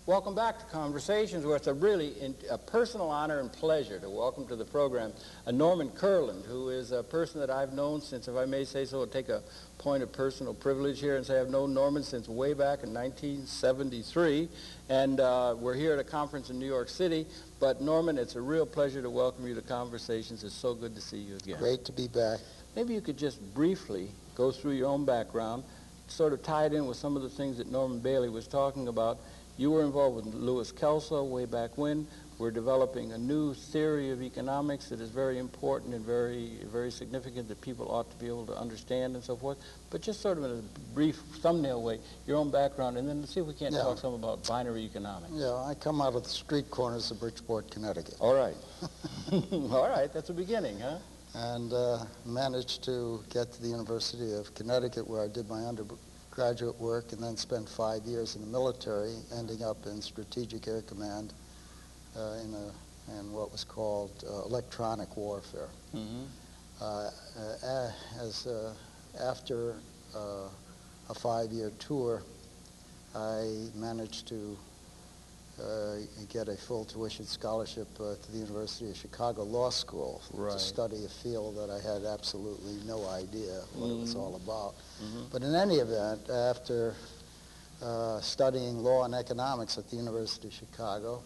Welcome back to Conversations, where it's a really a personal honor and pleasure to welcome to the program Noramn Kurland, who is a person that I've known since, if I may say so, I'll take a point of personal privilege here and say I've known Norman since way back in 1973, and we're here at a conference in New York City. But Norman, it's a real pleasure to welcome you to Conversations. It's so good to see you again. Great to be back. Maybe you could just briefly go through your own background, sort of tie it in with some of the things that Norman Bailey was talking about. You were involved with Louis Kelso way back when. We're developing a new theory of economics that is very important and very significant that people ought to be able to understand and so forth. But just sort of in a brief thumbnail way, your own background, and then let's see if we can't talk some about binary economics. Yeah, I come out of the street corners of Bridgeport, Connecticut. All right. All right, that's a beginning, huh? And managed to get to the University of Connecticut, where I did my undergraduate work and then spent 5 years in the military, ending up in Strategic Air Command in what was called electronic warfare. After a 5-year tour, I managed to get a full tuition scholarship to the University of Chicago Law School to study a field that I had absolutely no idea what it was all about. But in any event, after studying law and economics at the University of Chicago,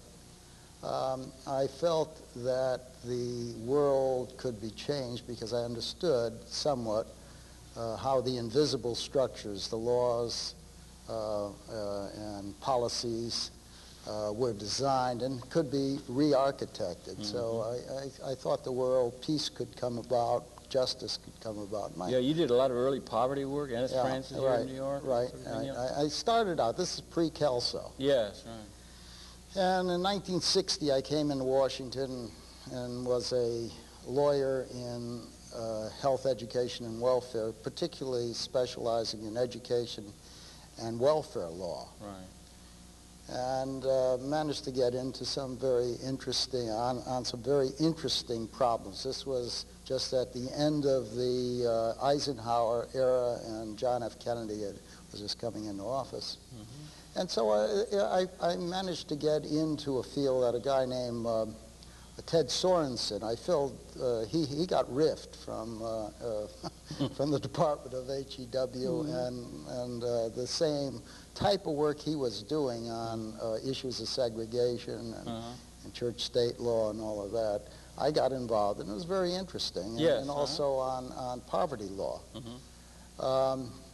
I felt that the world could be changed because I understood somewhat how the invisible structures, the laws and policies were designed and could be re-architected. So I thought the world, peace could come about, justice could come about. Yeah, you did a lot of early poverty work, Ennis Francis here in New York. Right. I started out, this is pre-Kelso. Yes, right. And in 1960, I came into Washington and was a lawyer in health, education, and welfare, particularly specializing in education and welfare law. Right. And managed to get into some very interesting, on some very interesting problems. This was just at the end of the Eisenhower era, and John F. Kennedy was just coming into office. And so I managed to get into a field that a guy named Ted Sorensen, I felt he got riffed from from the Department of HEW, and the same type of work he was doing on issues of segregation and church-state law and all of that. I got involved, and it was very interesting, and also on poverty law.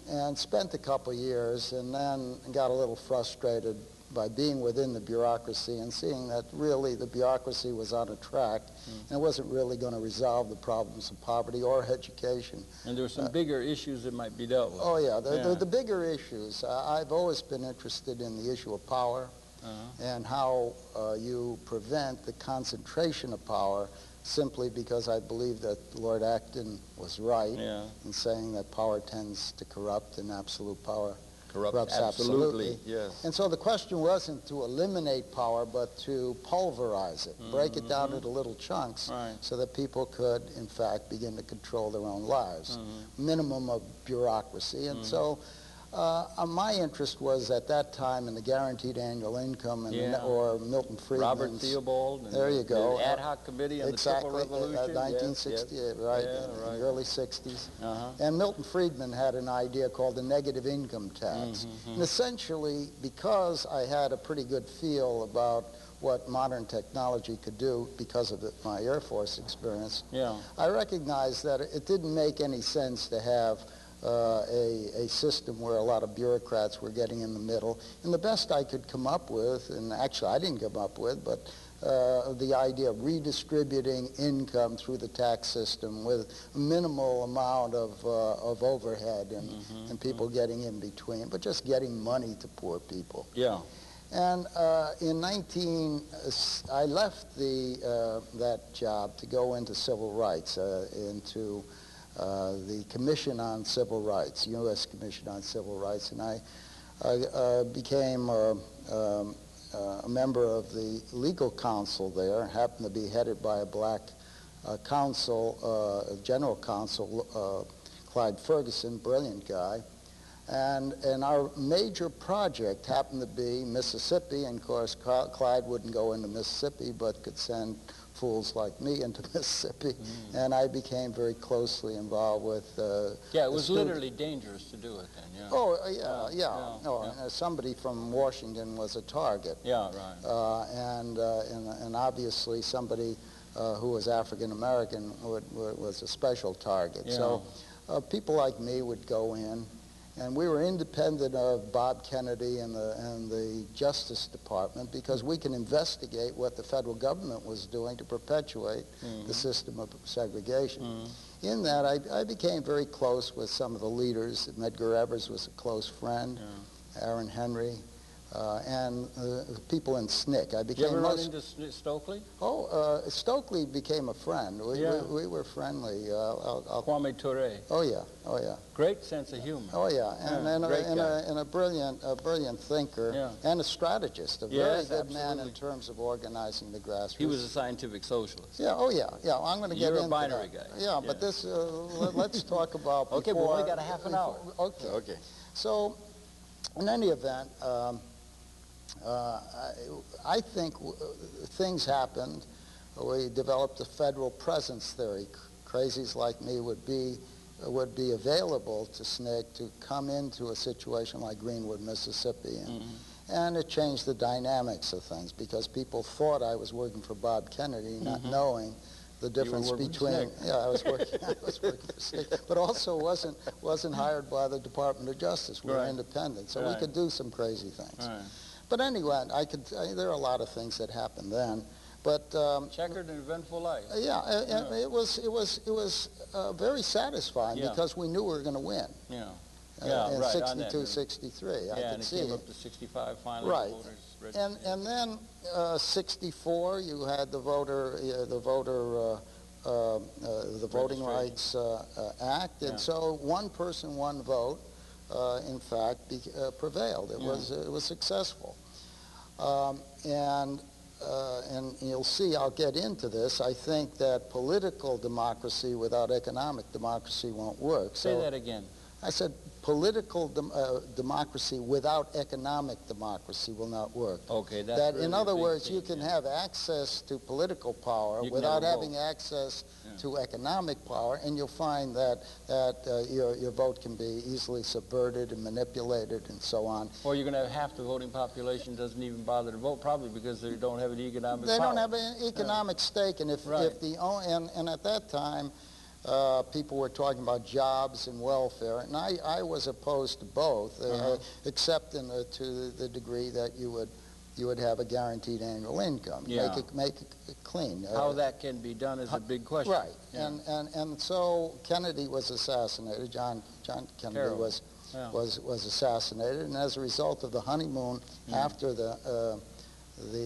And spent a couple years, and then got a little frustrated by being within the bureaucracy and seeing that really the bureaucracy was on a track and it wasn't really going to resolve the problems of poverty or education. And there were some bigger issues that might be dealt with. Oh yeah, the bigger issues. I've always been interested in the issue of power and how you prevent the concentration of power, simply because I believe that Lord Acton was right in saying that power tends to corrupt and absolute power corrupts absolutely. Yes. And so the question wasn't to eliminate power, but to pulverize it, break it down into little chunks so that people could, in fact, begin to control their own lives. Minimum of bureaucracy. And so my interest was at that time in the guaranteed annual income, and or Milton Friedman's. Robert Theobald. And there you go. The ad hoc committee on the Civil Revolution. 1968, in the early 60s. And Milton Friedman had an idea called the negative income tax. And essentially, because I had a pretty good feel about what modern technology could do because of my Air Force experience, I recognized that it didn't make any sense to have a system where a lot of bureaucrats were getting in the middle. And the best I could come up with, and actually I didn't come up with, but the idea of redistributing income through the tax system with a minimal amount of overhead and people getting in between, but just getting money to poor people. And I left that job to go into civil rights, into the Commission on Civil Rights, U.S. Commission on Civil Rights, and I became a member of the legal council there, happened to be headed by a black counsel, general counsel, Clyde Ferguson, brilliant guy. And our major project happened to be Mississippi, and of course Clyde wouldn't go into Mississippi but could send fools like me into Mississippi, and I became very closely involved with yeah, it was literally dangerous to do it then, yeah. Oh, somebody from Washington was a target. Yeah, right. And obviously somebody who was African American was a special target. Yeah. So people like me would go in, and we were independent of Bob Kennedy and the Justice Department because we can investigate what the federal government was doing to perpetuate the system of segregation. In that, I became very close with some of the leaders. Medgar Evers was a close friend, Aaron Henry, and people in SNCC. I became you ever run into Stokely? Oh, Stokely became a friend. We were friendly. Kwame Ture. Oh yeah, oh yeah. Great sense of humor. Oh yeah, and a brilliant thinker and a strategist, a very good man in terms of organizing the grassroots. He was a scientific socialist. Yeah, oh yeah, yeah. I'm going to get into that. You're a binary guy. Yeah, but this, let's talk about before. Okay, but we only got a half an hour. Okay. Okay. So, in any event, I think things happened. We developed a federal presence theory. Crazies like me would be available to SNCC to come into a situation like Greenwood, Mississippi. And it changed the dynamics of things because people thought I was working for Bob Kennedy, not knowing the difference between. Yeah, I was working for SNCC, but also wasn't hired by the Department of Justice. We were independent, so we could do some crazy things. But anyway, there are a lot of things that happened then. But checkered and eventful life. It was very satisfying because we knew we were going to win. In 62, 63. I could see came up to 65 finally. Right. Voters and then 64, you had the Voting Rights Act, and so one person, one vote, in fact, prevailed. It was successful, and you'll see, I'll get into this, I think that political democracy without economic democracy won't work. Say that again. I said political democracy without economic democracy will not work. Okay, that's that. Really in other words, thing, you can have access to political power without having access to economic power, and you'll find that your vote can be easily subverted and manipulated and so on. Or you're going to have half the voting population doesn't even bother to vote, probably because they don't have an economic They power. don't have an economic stake, and if and at that time, people were talking about jobs and welfare, and I was opposed to both, except to the degree that you would have a guaranteed annual income, make it clean. How that can be done is a big question. Right, and so Kennedy was assassinated. John Kennedy was assassinated, and as a result of the honeymoon after the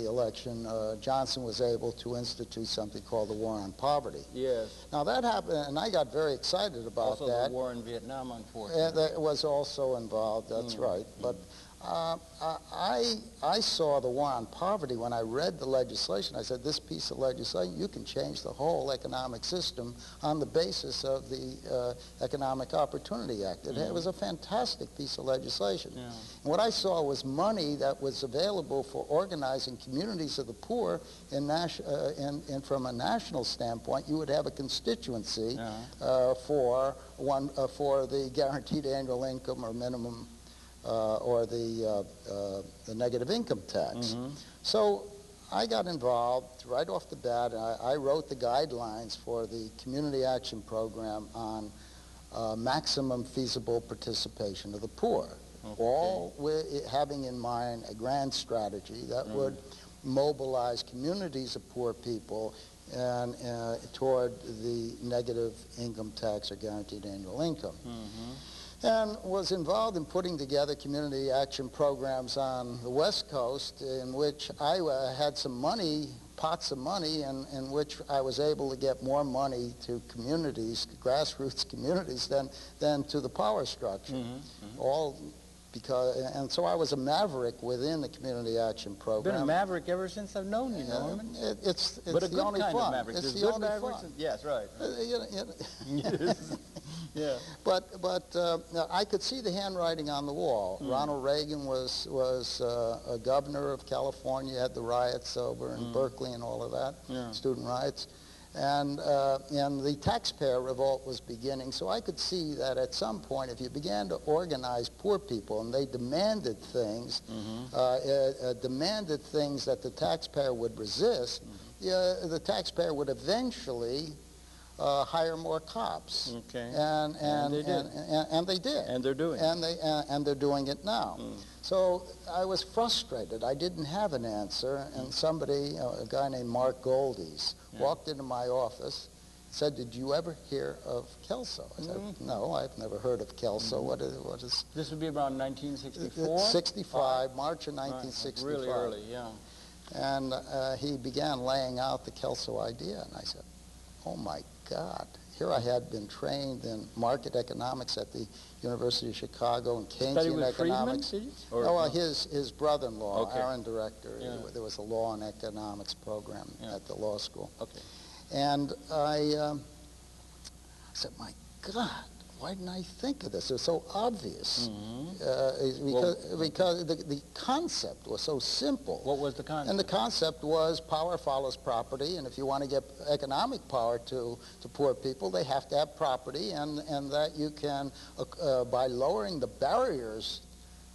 election, Johnson was able to institute something called the War on Poverty. Yes. Now that happened, and I got very excited about also that. The war in Vietnam, unfortunately. That was also involved, that's right. But I saw the War on Poverty when I read the legislation. I said, this piece of legislation, you can change the whole economic system on the basis of the Economic Opportunity Act. It was a fantastic piece of legislation. And what I saw was money that was available for organizing communities of the poor, and from a national standpoint, you would have a constituency for the guaranteed annual income or minimum or the negative income tax. So I got involved right off the bat. I wrote the guidelines for the Community Action Program on maximum feasible participation of the poor, all having in mind a grand strategy that would mobilize communities of poor people and toward the negative income tax or guaranteed annual income. And was involved in putting together community action programs on the West Coast, in which I had some money, pots of money, in which I was able to get more money to communities, grassroots communities, than to the power structure. All because, and so I was a maverick within the community action program. Been a maverick ever since I've known you, Norman. It's but a the good only kind fun. of maverick. It's There's the good only mavericks fun. Yes, right. Yeah. But I could see the handwriting on the wall. Ronald Reagan was a governor of California, had the riots over in Berkeley and all of that, student riots. And the taxpayer revolt was beginning, so I could see that at some point, if you began to organize poor people and they demanded things, demanded things that the taxpayer would resist, the taxpayer would eventually hire more cops. Okay. And they did. And they're doing it. And they're doing it now. So I was frustrated. I didn't have an answer, and somebody, a guy named Mark Goldies, walked into my office, said, "Did you ever hear of Kelso?" I said, "No, I've never heard of Kelso. What is?" This would be around 1964? 65, March of 1965. Really early, yeah. And he began laying out the Kelso idea, and I said, "Oh my God." Here I had been trained in market economics at the University of Chicago and Keynesian economics. Friedman, did you? Or his brother-in-law, Okay. Aaron Director. There was a law and economics program at the law school. Okay. And I said, "My God, why didn't I think of this? It was so obvious." Because the concept was so simple. What was the concept? And the concept was power follows property, and if you want to get economic power to poor people, they have to have property, and that you can, by lowering the barriers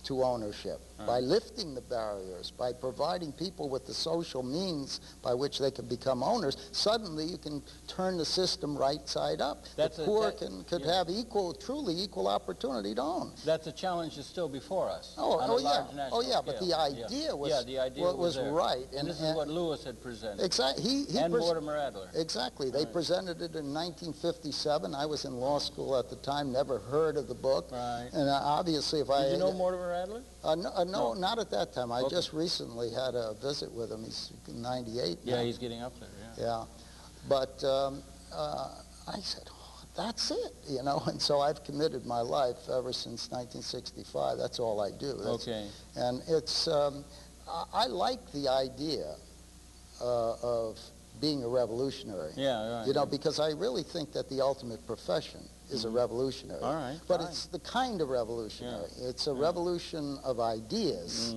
to ownership, by lifting the barriers, by providing people with the social means by which they can become owners, suddenly you can turn the system right side up. The poor could have truly equal opportunity to own. That's a challenge that's still before us. But the idea was right. And this is what Lewis had presented. Exactly. And Mortimer Adler. Exactly. They presented it in 1957. I was in law school at the time, never heard of the book. Right. And obviously, Did you know Mortimer Adler? No, not at that time. I just recently had a visit with him. He's 98 now. Yeah, he's getting up there, Yeah. But I said, "Oh, that's it," and so I've committed my life ever since 1965. That's all I do. Okay. And it's, I like the idea of being a revolutionary. Yeah, right. Because I really think that the ultimate profession is a revolutionary. All right. But it's the kind of revolutionary. It's a revolution of ideas,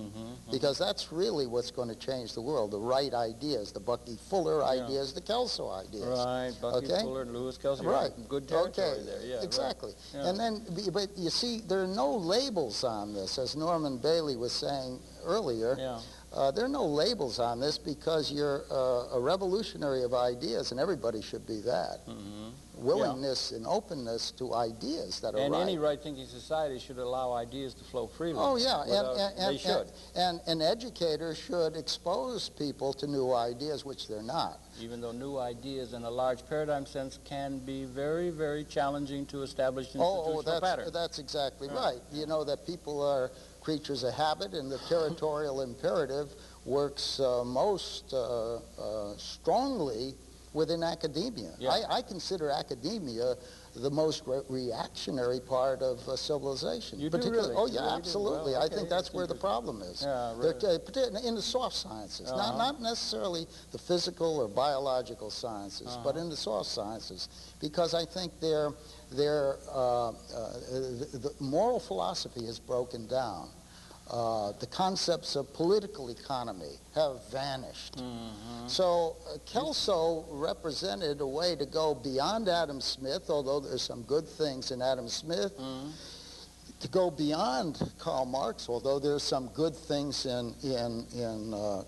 because that's really what's going to change the world, the right ideas, the Bucky Fuller ideas, the Kelso ideas. Right, Bucky Fuller, Lewis Kelso. Right. Good territory there, yeah. Exactly. Right. Yeah. And then, but you see, there are no labels on this, as Norman Bailey was saying earlier. Yeah. There are no labels on this because you're a revolutionary of ideas, and everybody should be that. Willingness and openness to ideas that are and right. any right-thinking society should allow ideas to flow freely. Oh, yeah. They should. And an educator should expose people to new ideas, which they're not. Even though new ideas in a large paradigm sense can be very, very challenging to establish institutional patterns. That's exactly right. You know that people are creatures of habit, and the territorial imperative works most strongly within academia. Yeah. I consider academia the most reactionary part of civilization. You do really? Oh, yeah, You really absolutely. Well, I think that's where the problem is. Yeah, really. In the soft sciences, not necessarily the physical or biological sciences, but in the soft sciences, because I think the moral philosophy has broken down. The concepts of political economy have vanished. So Kelso represented a way to go beyond Adam Smith, although there's some good things in Adam Smith, to go beyond Karl Marx, although there's some good things in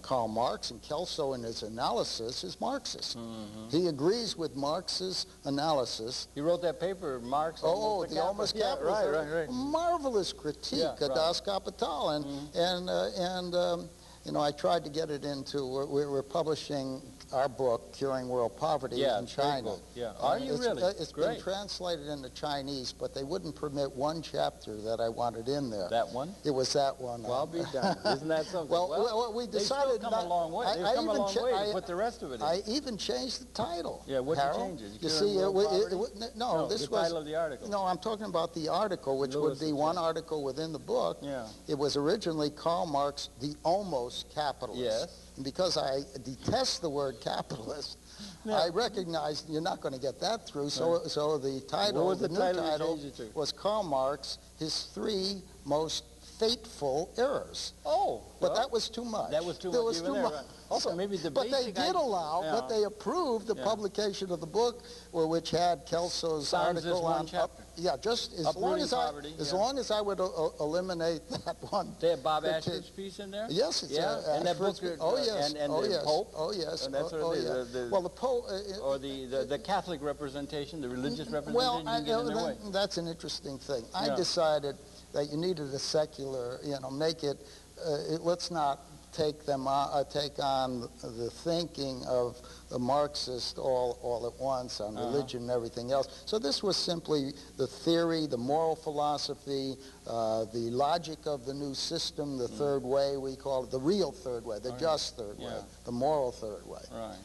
Karl Marx, and Kelso in his analysis is Marxist. He agrees with Marx's analysis. He wrote that paper, Marx. The Almost Capitalist. Right. Marvelous critique of Das Kapital, and I tried to get it into. We're publishing our book, Curing World Poverty, in China. Yeah. Are you really? It's been translated into Chinese, but they wouldn't permit one chapter that I wanted in there. That one? It was that one. Well, I'll be done. Isn't that something? Well, we decided they've come a long way. They've come a long way to put the rest of it in. I even changed the title. Yeah, what did you change it? You see, No, this the was title of the article. No, I'm talking about the article, which would be one article within the book. Yeah. It was originally Karl Marx, The Almost Capitalist. Yes. because I detest the word capitalist, I recognized you're not going to get that through. So, so the title, What was the new title title, you changed it to? was Karl Marx, His Three Most Fateful Errors. Oh, But that was too much. That was too There much. was even too there, much. right. Also, maybe the But they basic did allow, yeah. but they approved the publication of the book, which had Kelso's Sans article this one on chapter. yeah, just as Uprooting long as poverty, as yeah. long as I would eliminate that one. They have Bob critique. Ashford's piece in there? Yes, it's and that book, oh yes, and oh the yes, Pope? oh yes, And that's what oh it yeah. is, Well, the Pope, or the Catholic representation, the religious representation, well, you get in their way. that's an interesting thing. I Yeah. decided that you needed a secular, make it. Let's not take on the thinking of the Marxist all at once on religion and everything else. So this was simply the theory, the moral philosophy, the logic of the new system, the third way we call it, the real third way, the just third way, the moral third way. Right.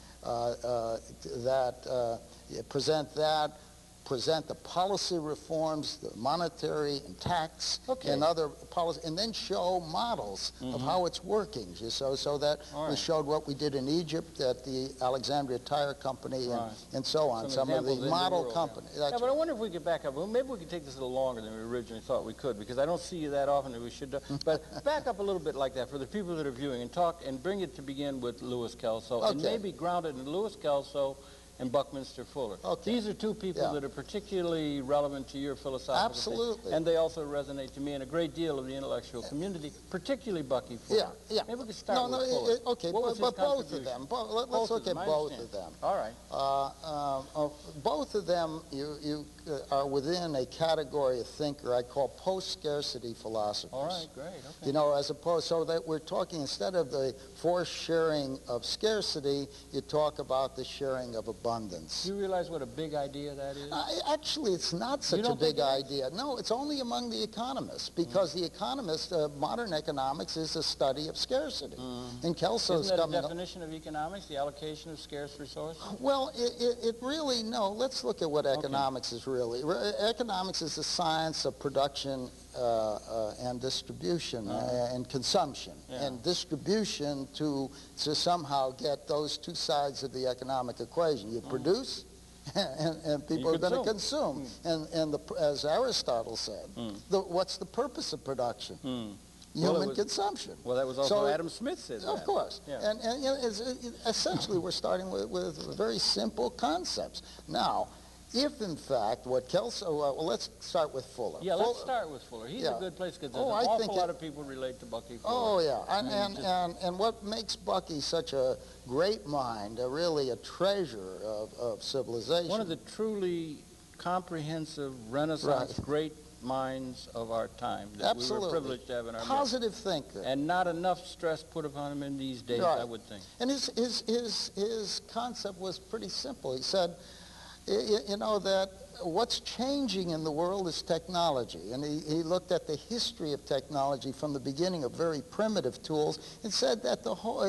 Present the policy reforms, the monetary and tax and other policy, and then show models of how it's working. So that we showed what we did in Egypt at the Alexandria Tire Company and so on, some of the model companies. Yeah, but I wonder if we could back up. Well, maybe we could take this a little longer than we originally thought we could, because I don't see you that often that we should do. But back up a little bit like that for the people that are viewing, and talk and bring it to begin with Lewis Kelso, and maybe ground it in Lewis Kelso and Buckminster Fuller. These are two people that are particularly relevant to your philosophical Absolutely. and they also resonate to me and a great deal of the intellectual community, particularly Bucky Fuller. Yeah. Maybe we could start with Fuller. Okay, but both of them. Let's look at both of them. All right. Both of them you are within a category of thinker I call post-scarcity philosophers. All right, great. Okay. As opposed, so that we're talking, instead of the forced sharing of scarcity, you talk about the sharing of abundance. Do you realize what a big idea that is? Actually, it's not such a big idea. No, it's only among the economists, because the economists, modern economics is a study of scarcity. And Kelso's Isn't that coming a definition of economics, the allocation of scarce resources? Well, it really, no. Let's look at what economics is really. Economics is the science of production and distribution and consumption and distribution to somehow get those two sides of the economic equation. You produce and people are going to consume. And as Aristotle said, what's the purpose of production? Human consumption. Well, that was also Adam Smith said that. Of course. Yeah. And essentially we're starting with very simple concepts. Now, if in fact what Kelso, well, let's start with Fuller. Yeah, let's start with Fuller. He's a good place because an awful lot of people relate to Bucky Fuller. Oh yeah, and what makes Bucky such a great mind, really a treasure of civilization. One of the truly comprehensive Renaissance great minds of our time that we were privileged to have in our positive thinker, and not enough stress put upon him in these days, I would think. And his concept was pretty simple. He said, that what's changing in the world is technology. And he looked at the history of technology from the beginning of very primitive tools and said that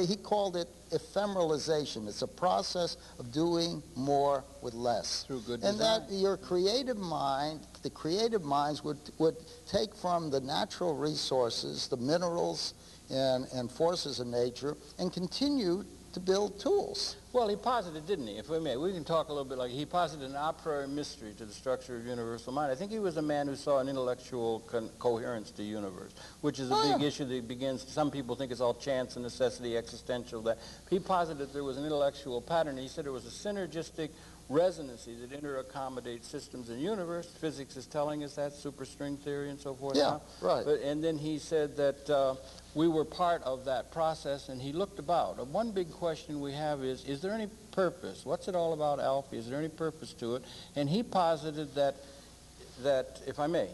he called it ephemeralization. It's a process of doing more with less. Through good design. And that your creative mind, the creative minds would take from the natural resources, the minerals and forces of nature, and continue to build tools. Well, he posited, didn't he? If we may, we can talk a little bit like he posited an a priori mystery to the structure of universal mind. I think he was a man who saw an intellectual coherence to the universe, which is a big issue that begins, some people think it's all chance and necessity, existential, that. He posited there was an intellectual pattern. He said there was a synergistic resonancy that inter-accommodates systems in the universe. Physics is telling us that, superstring theory and so forth. Yeah, right. And then he said that we were part of that process, and he looked about. One big question we have is there any purpose? What's it all about, Alfie? Is there any purpose to it? And he posited that if I may,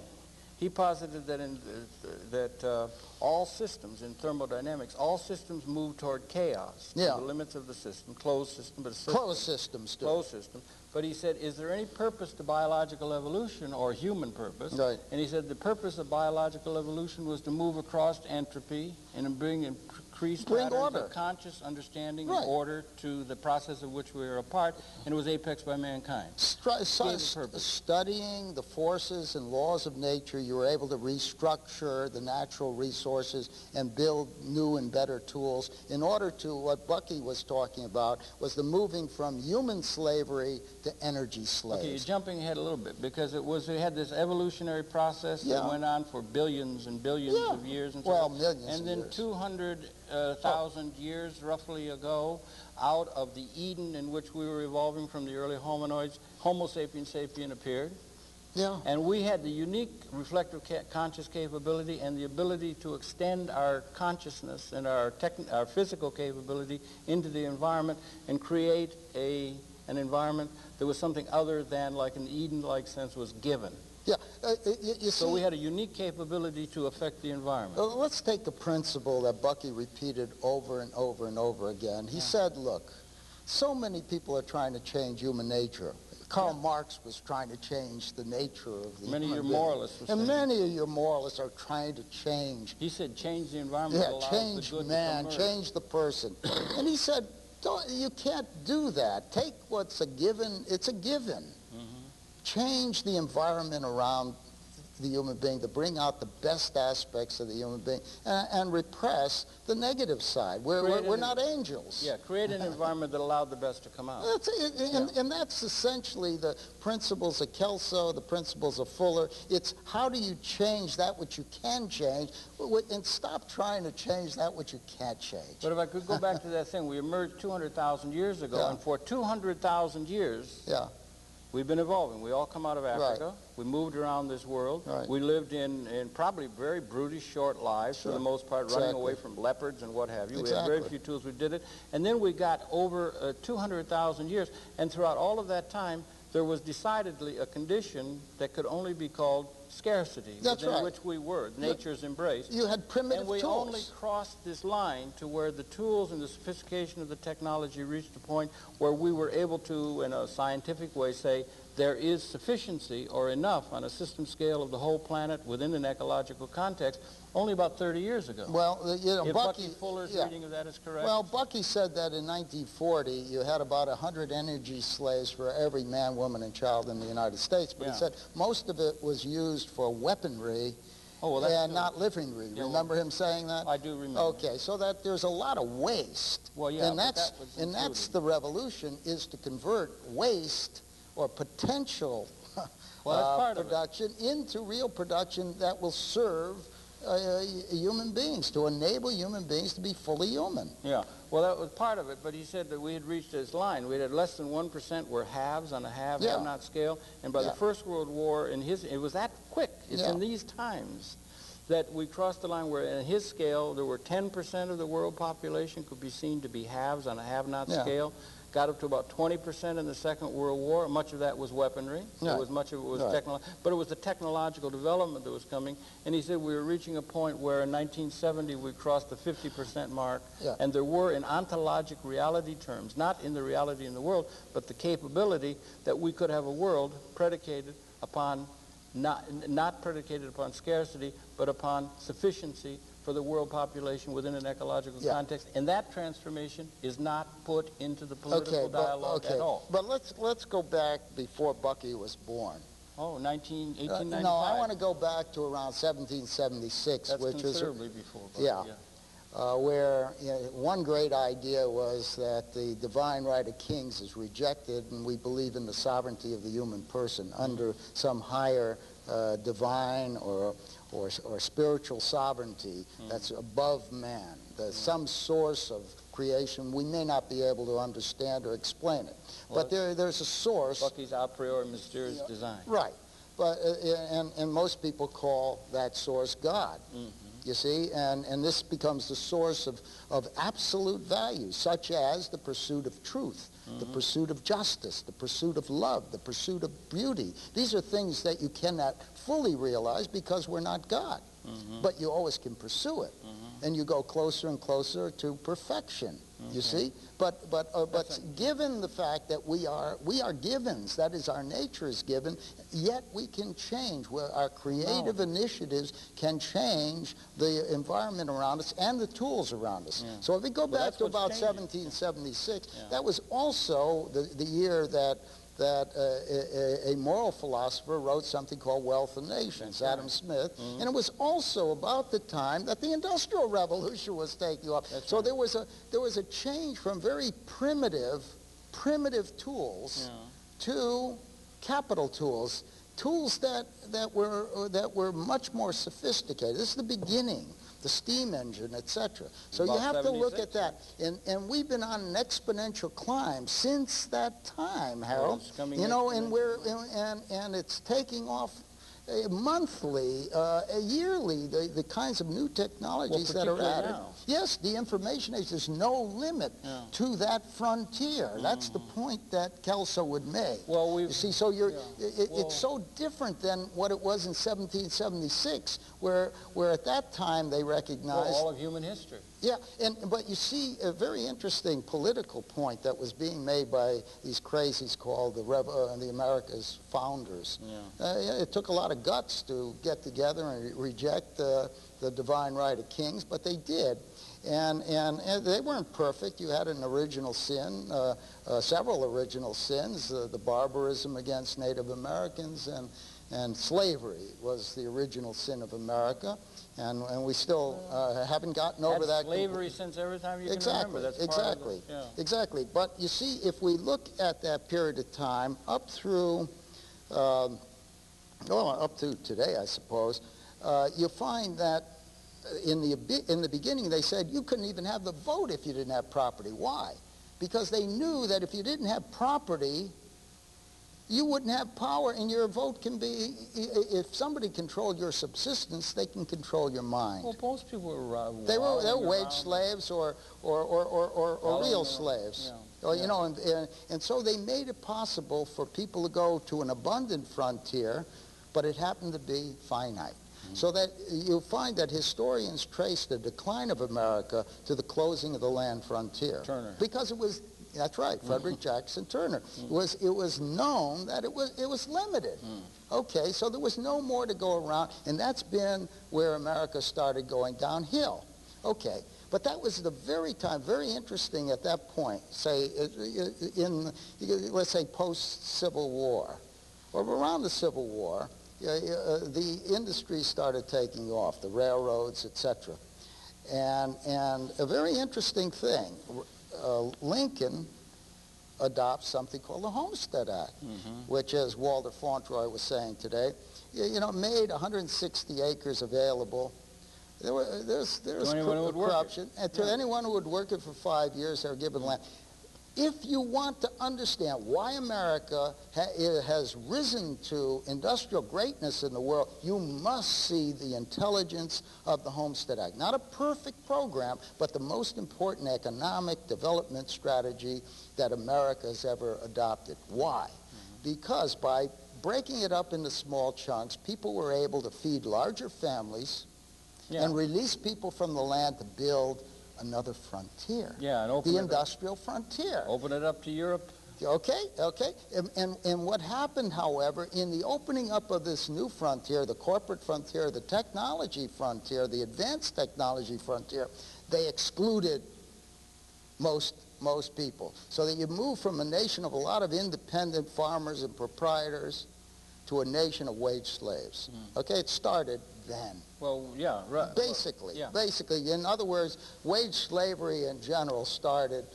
he posited that all systems in thermodynamics, all systems move toward chaos. Yeah. The limits of the system, closed system, but a system. Closed systems do. Closed system. But he said, is there any purpose to biological evolution or human purpose? Right. And he said the purpose of biological evolution was to move across entropy and bring and increased bring patterns order. of conscious understanding Right. and order to the process of which we are a part, and it was apexed by mankind. Studying the forces and laws of nature, you were able to restructure the natural resources and build new and better tools in order to, what Bucky was talking about, was the moving from human slavery to energy slaves. Okay, you're jumping ahead a little bit, because we had this evolutionary process that went on for billions and billions of years. And so well, millions and of then years. 200,000 years roughly ago, out of the Eden in which we were evolving from the early hominoids, Homo sapiens sapien appeared. Yeah. And we had the unique reflective conscious capability and the ability to extend our consciousness and our physical capability into the environment and create an environment that was something other than, like an Eden-like sense, was given. Yeah, you So see, we had a unique capability to affect the environment. let's take a principle that Bucky repeated over and over and over again. He said, look, so many people are trying to change human nature. Karl Marx was trying to change the nature of the Many of your human being. moralists were And saying. many of your moralists are trying to change. He said change the environment that allows change the good man, to emerge. change the person. And he said, you can't do that. Take what's a given, it's a given. Change the environment around the human being to bring out the best aspects of the human being and repress the negative side. We're not angels. Yeah, create an environment that allowed the best to come out. And that's essentially the principles of Kelso, the principles of Fuller. It's how do you change that which you can change and stop trying to change that which you can't change. But if I could go back to that thing, we emerged 200,000 years ago, and for 200,000 years, we've been evolving. We all come out of Africa. Right. We moved around this world. Right. We lived in probably very brutish, short lives for the most part, running away from leopards and what have you. We had very few tools. We did it. And then we got over 200,000 years. And throughout all of that time, there was decidedly a condition that could only be called scarcity, within which we were, nature's embrace. You had primitive tools. And we only crossed this line to where the tools and the sophistication of the technology reached a point where we were able to, in a scientific way, say there is sufficiency or enough on a system scale of the whole planet within an ecological context only about 30 years ago. Well, you know, if Bucky Fuller's reading of that is correct. Well, Bucky said that in 1940 you had about 100 energy slaves for every man, woman, and child in the United States. But he said most of it was used for weaponry and not livingry. Remember him saying that? I do remember. Okay, so that there's a lot of waste. Well, yeah, and that's the revolution, is to convert waste or potential production into real production that will serve human beings, to enable human beings to be fully human. Yeah, well, that was part of it, but he said that we had reached this line. We had less than 1% were haves on a have-not scale, and by the First World War, it was that quick. It's in these times that we crossed the line where, in his scale, there were 10% of the world population could be seen to be haves on a have-not scale. Got up to about 20% in the Second World War. Much of that was weaponry. Much of it was technological, but it was the technological development that was coming. And he said we were reaching a point where in 1970 we crossed the 50% mark, and there were, in ontologic reality terms, not in the reality in the world, but the capability that we could have a world predicated upon, not predicated upon scarcity, but upon sufficiency for the world population within an ecological context, and that transformation is not put into the political dialogue at all. But let's go back before Bucky was born. Oh, 1895. No, I want to go back to around 1776, That's which is considerably before Bucky, where one great idea was that the divine right of kings is rejected, and we believe in the sovereignty of the human person under some higher divine or spiritual sovereignty that's above man. There's some source of creation. We may not be able to understand or explain it, but there's a source. Bucky's a priori mysterious design. Right, but and most people call that source God. You see, and this becomes the source of absolute values, such as the pursuit of truth, the pursuit of justice, the pursuit of love, the pursuit of beauty. These are things that you cannot fully realize because we're not God, but you always can pursue it, and you go closer and closer to perfection. You see? But given the fact that we are givens, that is, our nature is given, yet we can change. Our creative initiatives can change the environment around us and the tools around us. So if we go back to about 1776, that was also the year that a moral philosopher wrote something called Wealth of Nations, Adam Smith, and it was also about the time that the Industrial Revolution was taking off. So there was a change from very primitive tools to capital tools, that were much more sophisticated. This is the beginning. The steam engine, etc. So you have to look at that. And we've been on an exponential climb since that time, Harold. You know, and it's taking off monthly, yearly, the kinds of new technologies that are added. Now. Yes, the information age, there's no limit to that frontier. That's the point that Kelso would make. Well, you see, so it's so different than what it was in 1776, where at that time they recognized all of human history. Yeah, but you see a very interesting political point that was being made by these crazies called the America's founders. It took a lot of guts to get together and reject the divine right of kings, but they did. And they weren't perfect. You had an original sin, several original sins, the barbarism against Native Americans, and slavery was the original sin of America. And we still haven't gotten over that. Slavery since every time you can remember. That's exactly. But you see, if we look at that period of time up through, up to today, I suppose, you find that in the beginning they said you couldn't even have the vote if you didn't have property. Why? Because they knew that if you didn't have property, you wouldn't have power, and your vote can be, if somebody controlled your subsistence, they can control your mind. Well, most people were they were wage slaves or real slaves. You know, and so they made it possible for people to go to an abundant frontier, but it happened to be finite. So that you find that historians trace the decline of America to the closing of the land frontier. Turner. Because it was, that's right, Frederick Jackson Turner. It was known that it was limited. Okay, so there was no more to go around, and that's been where America started going downhill. Okay, but that was the very time, very interesting at that point, say, let's say post-Civil War, or around the Civil War, the industry started taking off, the railroads, etc. And a very interesting thing, Lincoln adopts something called the Homestead Act, which, as Walter Reuther was saying today, made 160 acres available. There's corruption, and to anyone who would work it for 5 years, they were given land. If you want to understand why America has risen to industrial greatness in the world, you must see the intelligence of the Homestead Act. Not a perfect program, but the most important economic development strategy that America has ever adopted. Why? Because by breaking it up into small chunks, people were able to feed larger families and release people from the land to build another frontier. Yeah, and open the industrial frontier. Open it up to Europe. Okay. And what happened, however, in the opening up of this new frontier, the corporate frontier, the technology frontier, the advanced technology frontier, they excluded most people. So that you move from a nation of a lot of independent farmers and proprietors to a nation of wage slaves. Okay, it started then. Well, yeah, right. Basically, in other words, wage slavery in general started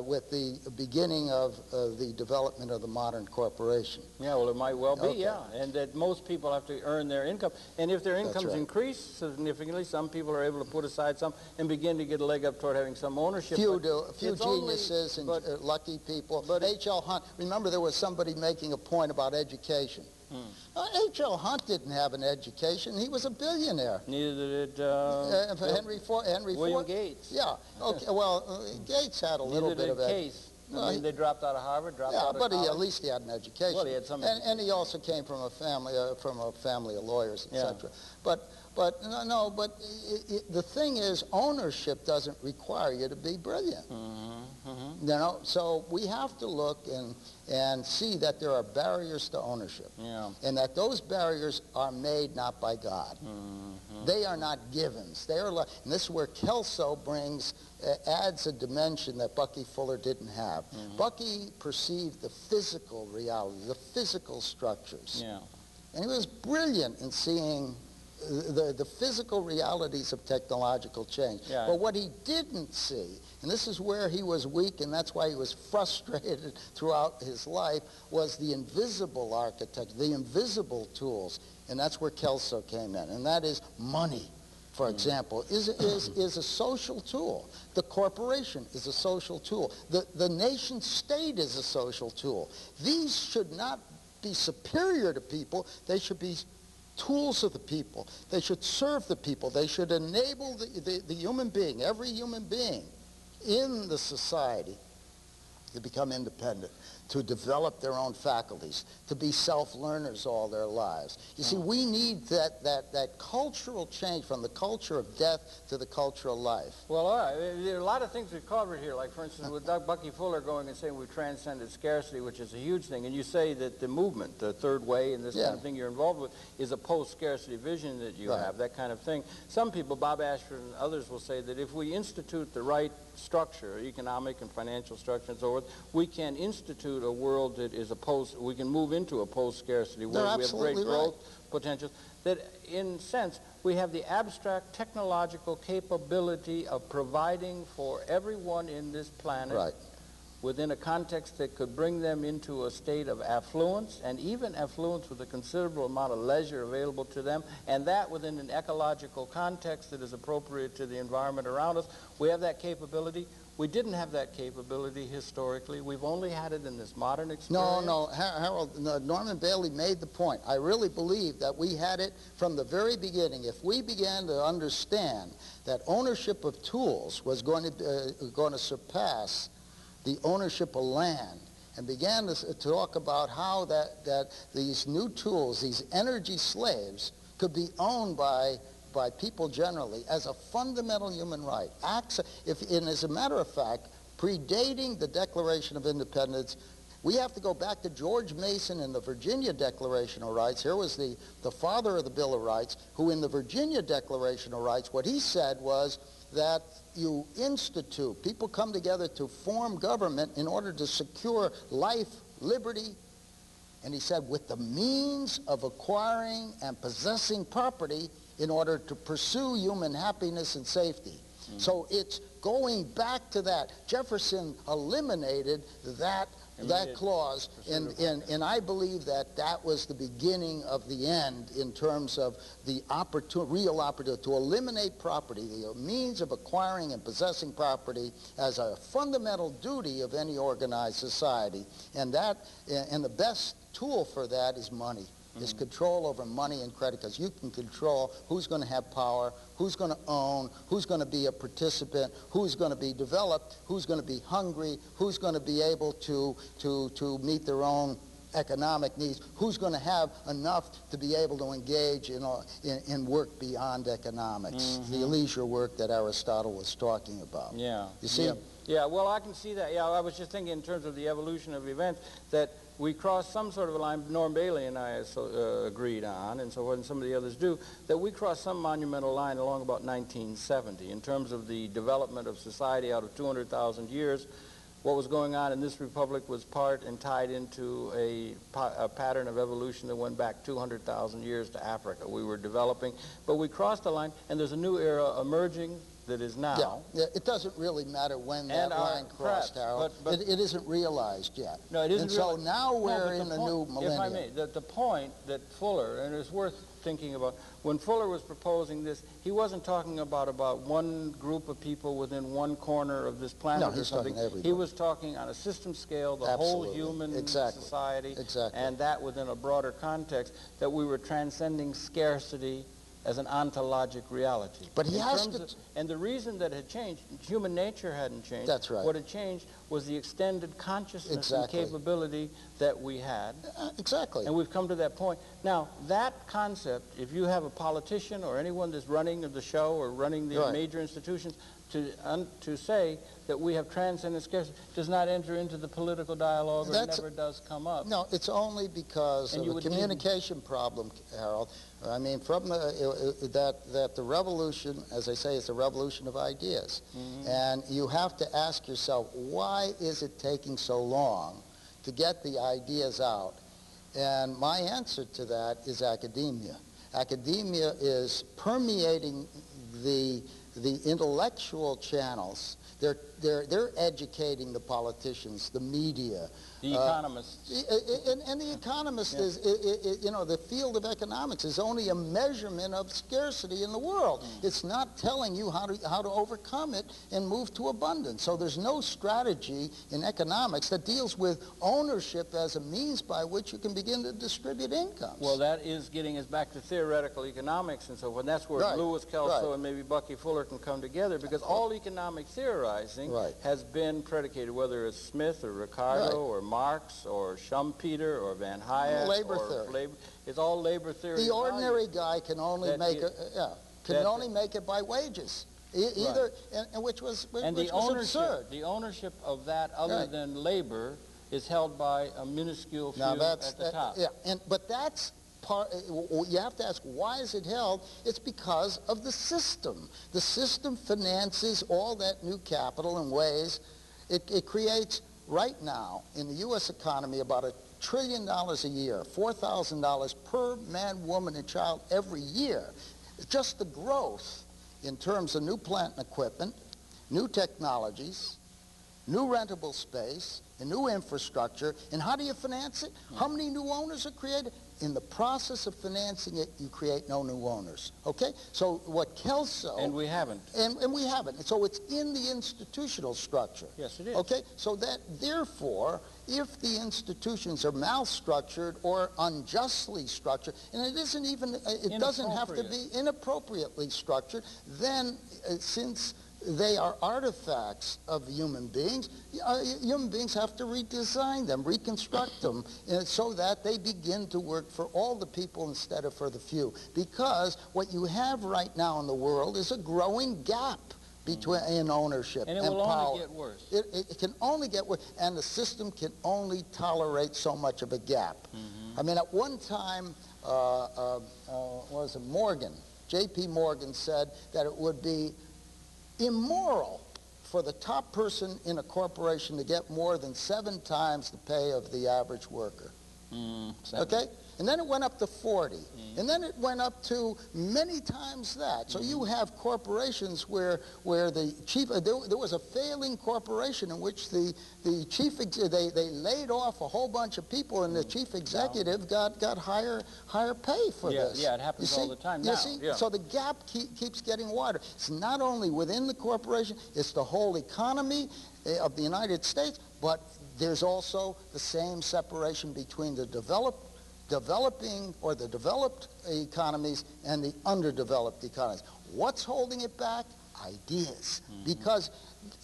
with the beginning of the development of the modern corporation. Yeah, well, it might well be, and that most people have to earn their income. And if their incomes increase significantly, some people are able to put aside some and begin to get a leg up toward having some ownership. Few geniuses and lucky people. But H.L. Hunt, remember there was somebody making a point about education. H.L. Hunt didn't have an education. He was a billionaire. Neither did Henry Ford. William Gates. Yeah. Okay. Well, Gates had a little bit of Case. I mean, they dropped out of Harvard, dropped out of but college. at least he had an education. Well, he had some and he also came from a family of lawyers, etc. But the thing is, ownership doesn't require you to be brilliant. You know, so we have to look and see that there are barriers to ownership, and that those barriers are made not by God. They are not givens. They are, and this is where Kelso adds a dimension that Bucky Fuller didn't have. Bucky perceived the physical reality, the physical structures, and he was brilliant in seeing the physical realities of technological change. But what he didn't see, and this is where he was weak, and that's why he was frustrated throughout his life, was the invisible architecture, the invisible tools. And that's where Kelso came in, and that is money, for example, is a social tool. The corporation is a social tool. The nation state is a social tool. These should not be superior to people. They should be tools of the people. They should serve the people. They should enable the human being, every human being in the society, to become independent, to develop their own faculties, to be self-learners all their lives. You see, we need that cultural change from the culture of death to the culture of life. Well, all right. There are a lot of things we've covered here, like, for instance, with Bucky Fuller going and saying we've transcended scarcity, which is a huge thing, and you say that the movement, the third way and this kind of thing you're involved with, is a post-scarcity vision that you have, that kind of thing. Some people, Bob Ashford and others, will say that if we institute the right structure, economic and financial structure and so forth, we can institute a world that is we can move into a post-scarcity world. We have great growth potential. That, in a sense, we have the abstract technological capability of providing for everyone in this planet within a context that could bring them into a state of affluence, and even affluence with a considerable amount of leisure available to them, and that within an ecological context that is appropriate to the environment around us. We have that capability. We didn't have that capability historically. We've only had it in this modern experience. No, Harold, Norman Bailey made the point. I really believe that we had it from the very beginning. If we began to understand that ownership of tools was going to surpass the ownership of land, and began to talk about how that these new tools, these energy slaves, could be owned by people generally as a fundamental human right. And as a matter of fact, predating the Declaration of Independence, we have to go back to George Mason in the Virginia Declaration of Rights. Here was the father of the Bill of Rights, who in the Virginia Declaration of Rights, what he said was that you institute, people come together to form government in order to secure life, liberty, and he said, with the means of acquiring and possessing property in order to pursue human happiness and safety. So it's going back to that. Jefferson eliminated that clause, and I believe that was the beginning of the end in terms of the real opportunity to eliminate property, the means of acquiring and possessing property, as a fundamental duty of any organized society. And the best tool for that is money. Is control over money and credit, because you can control who's going to have power, who's going to own, who's going to be a participant, who's going to be developed, who's going to be hungry, who's going to be able to meet their own economic needs, who's going to have enough to be able to engage in work beyond economics, the leisure work that Aristotle was talking about. Yeah. You see? Yeah, well, I can see that. Yeah, I was just thinking in terms of the evolution of events that we crossed some sort of a line, Norm Bailey and I agreed on, and so forth, and some of the others do, that we crossed some monumental line along about 1970 in terms of the development of society out of 200,000 years. What was going on in this republic was part and tied into a pattern of evolution that went back 200,000 years to Africa. We were developing, but we crossed the line, and there's a new era emerging that is now. Yeah, it doesn't really matter when that line crossed, Harold. But it isn't realized yet. No, it isn't. And so now we're in the new millennium. If I may, the point that Fuller, and it's worth thinking about, when Fuller was proposing this, he wasn't talking about one group of people within one corner of this planet or something. He was talking on a system scale, the whole human society, and that within a broader context, that we were transcending scarcity as an ontologic reality. But he has to... And the reason that it had changed, human nature hadn't changed. That's right. What had changed was the extended consciousness and capability that we had. Exactly. And we've come to that point. Now, that concept, if you have a politician or anyone that's running the show or running the Right. major institutions, to say that we have transcendent scarcity does not enter into the political dialogue, or That's- never does come up. No, it's only because And of you a would communication problem, Harold. I mean, from that the revolution, as I say, is a revolution of ideas. And you have to ask yourself, why is it taking so long to get the ideas out? And my answer to that is academia. Academia is permeating the intellectual channels. They're educating the politicians, the media. The economists. And the economist is, you know, the field of economics is only a measurement of scarcity in the world. It's not telling you how to overcome it and move to abundance. So there's no strategy in economics that deals with ownership as a means by which you can begin to distribute incomes. Well, that is getting us back to theoretical economics and so forth. And that's where Right. Lewis, Kelso, Right. and maybe Bucky Fuller can come together, because all economic theorizing Right. has been predicated, whether it's Smith or Ricardo Right. or Marx or Schumpeter or Van Hayek Labor or theory. It's all labor theory. The of ordinary value. guy can only That make it- it, can that- only make it by wages. Either, and which was And which the was ownership, absurd. the ownership of that, other Right. than labor, is held by a minuscule few Now that's at the top. yeah, but that's part. You have to ask, why is it held? It's because of the system. The system finances all that new capital in ways. It creates right now in the U.S. economy about $1 trillion a year, $4,000 per man, woman, and child every year. Just the growth in terms of new plant and equipment, new technologies, new rentable space, and new infrastructure. And how do you finance it? How many new owners are created? In the process of financing it, you create no new owners. Okay? So what Kelso... And we haven't. And we haven't. And so it's in the institutional structure. Yes, it is. Okay? So that, therefore, if the institutions are malstructured or unjustly structured, and it isn't even, it doesn't have to be inappropriately structured, then since they are artifacts of human beings have to redesign them, reconstruct them, so that they begin to work for all the people instead of for the few. Because what you have right now in the world is a growing gap between in ownership and it will power. only get worse. It can only get worse, and the system can only tolerate so much of a gap. I mean, at one time, was it Morgan? J.P. Morgan said that it would be immoral for the top person in a corporation to get more than 7 times the pay of the average worker. Okay? And then it went up to 40. And then it went up to many times that. So you have corporations where the chief, there was a failing corporation in which the chief, they laid off a whole bunch of people, and the chief executive got higher pay for this. Yeah, it happens all the time now. You see? Yeah. So the gap keeps getting wider. It's not only within the corporation, it's the whole economy of the United States, but there's also the same separation between the developing or the developed economies and the underdeveloped economies. What's holding it back? Ideas. Because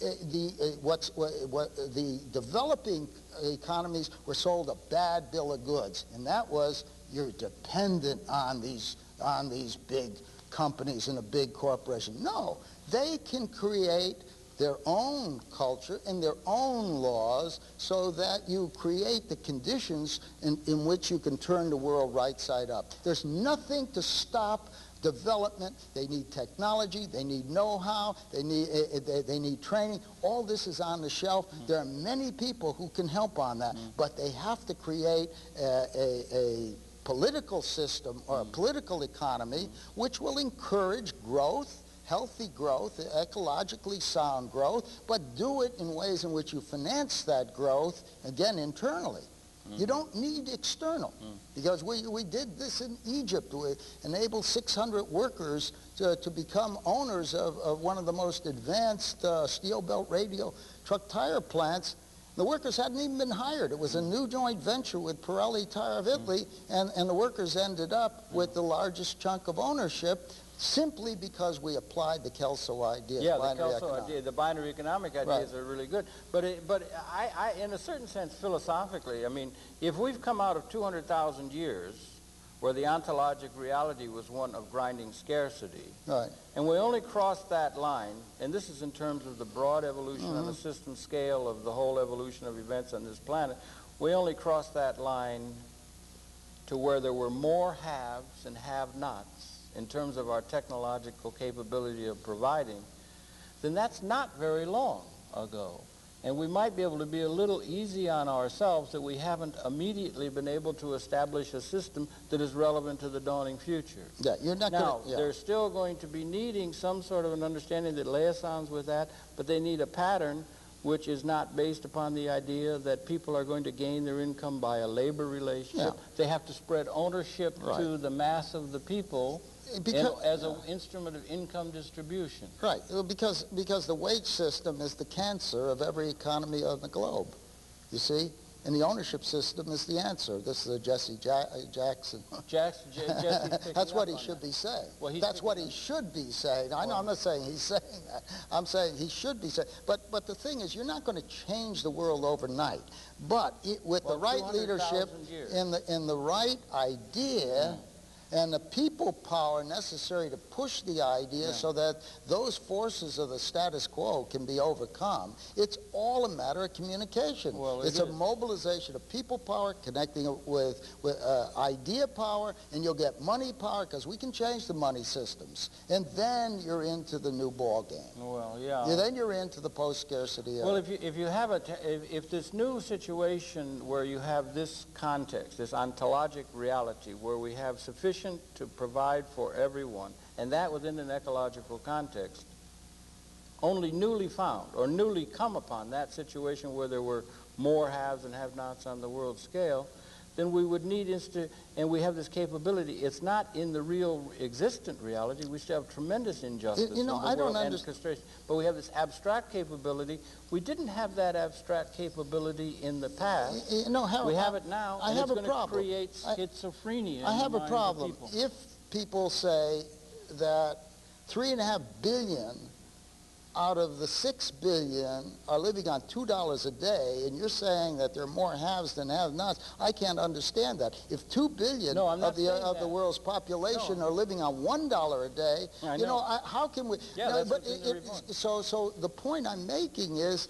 the developing economies were sold a bad bill of goods, and that was you're dependent on these big companies and a big corporation. No, they can create their own culture and their own laws so that you create the conditions in which you can turn the world right side up. There's nothing to stop development. They need technology, they need know-how, they need training. All this is on the shelf. There are many people who can help on that, but they have to create a political system or a political economy which will encourage growth, healthy growth, ecologically sound growth, but do it in ways in which you finance that growth, again, internally. You don't need external, because we did this in Egypt. We enabled 600 workers to become owners of one of the most advanced steel belt radial truck tire plants. The workers hadn't even been hired. It was a new joint venture with Pirelli Tire of Italy, and the workers ended up with the largest chunk of ownership, simply because we applied the Kelso idea. Yeah, the Kelso idea, the binary economic ideas are really good. But I, in a certain sense, philosophically, I mean, if we've come out of 200,000 years where the ontologic reality was one of grinding scarcity. Right. And we only crossed that line, and this is in terms of the broad evolution on a system scale of the whole evolution of events on this planet, we only crossed that line to where there were more haves and have-nots in terms of our technological capability of providing, then that's not very long ago. And we might be able to be a little easy on ourselves that we haven't immediately been able to establish a system that is relevant to the dawning future. Yeah, you're not Now, gonna, yeah. they're still going to be needing some sort of an understanding that liaisons with that, but they need a pattern which is not based upon the idea that people are going to gain their income by a labor relationship. Yeah. They have to spread ownership to the mass of the people as an instrument of income distribution. Right, because the wage system is the cancer of every economy on the globe, you see? And the ownership system is the answer. This is a Jesse Jackson. Jesse's That's what he should be saying. Well, that's what he should be saying. I know, I'm not saying he's saying that. I'm saying he should be saying. But the thing is, you're not going to change the world overnight. But with the right leadership, in the right idea, and the people power necessary to push the idea so that those forces of the status quo can be overcome. It's all a matter of communication. Well, it's a mobilization of people power, connecting it with idea power, and you'll get money power, because we can change the money systems. And then you're into the new ball game. Well, yeah. Then you're into the post-scarcity era. Well, if you have if this new situation where you have this context, this ontologic reality, where we have sufficient to provide for everyone, and that within an ecological context, only newly found or newly come upon that situation where there were more haves and have-nots on the world scale, then we would need and we have this capability. It's not in the real existent reality. We still have tremendous injustice You know, in the I don't world and understand. castration. But we have this abstract capability. We didn't have that abstract capability in the past. You know, Harold, we have it now, I and have it's a going to problem. create schizophrenia. I have in the a minds problem. of people. If people say that 3.5 billion out of the 6 billion are living on $2 a day, and you're saying that there are more haves than have-nots, I can't understand that. If 2 billion of the world's population are living on $1 a day, you know, how can we? Yeah, no, that's but so the point I'm making is,